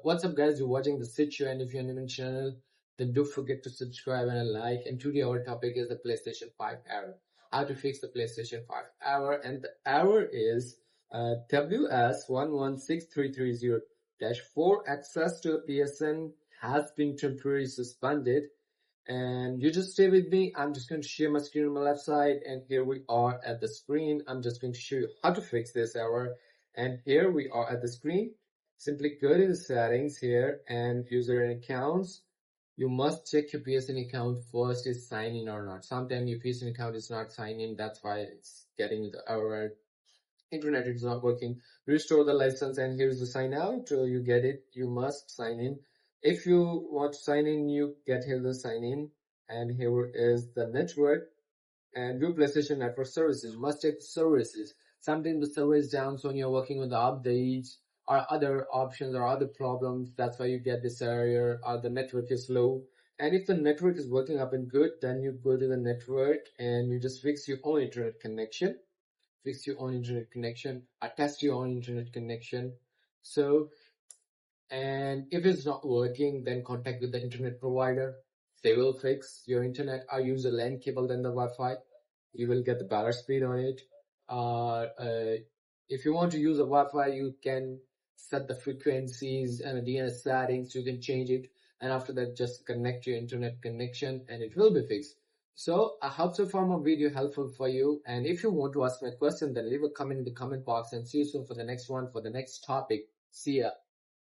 What's up guys, you're watching the Sit Show, and if you're new to the channel, then don't forget to subscribe and like. And today our topic is the PlayStation 5 error. How to fix the PlayStation 5 error, and the error is WS-116330-4. Access to the PSN has been temporarily suspended. And you just stay with me. I'm just going to share my screen on my left side, and here we are at the screen. I'm just going to show you how to fix this error. And here we are at the screen. Simply go to the settings here and user and accounts. You must check your PSN account first is signed in or not. Sometimes your PSN account is not signed in, that's why it's getting the error. Internet is not working. Restore the license, and here's the sign out. You get it, you must sign in. If you want to sign in, you get here the sign in, and here is the network and view PlayStation network services. You must check the services. Sometimes the server is down, so when you're working with the updates or other options or other problems, that's why you get this error, or the network is low. And if the network is working up and good, then you go to the network and you just fix your own internet connection. Fix your own internet connection, attest your own internet connection. So, and if it's not working, then contact with the internet provider. They will fix your internet, or use a LAN cable than the Wi-Fi. You will get the better speed on it. If you want to use a Wi-Fi, you can set the frequencies and the DNS settings. You can change it, and after that, just connect your internet connection, and it will be fixed. So I hope so far my video helpful for you. And if you want to ask me a question, then leave a comment in the comment box, and see you soon for the next one, for the next topic. See ya.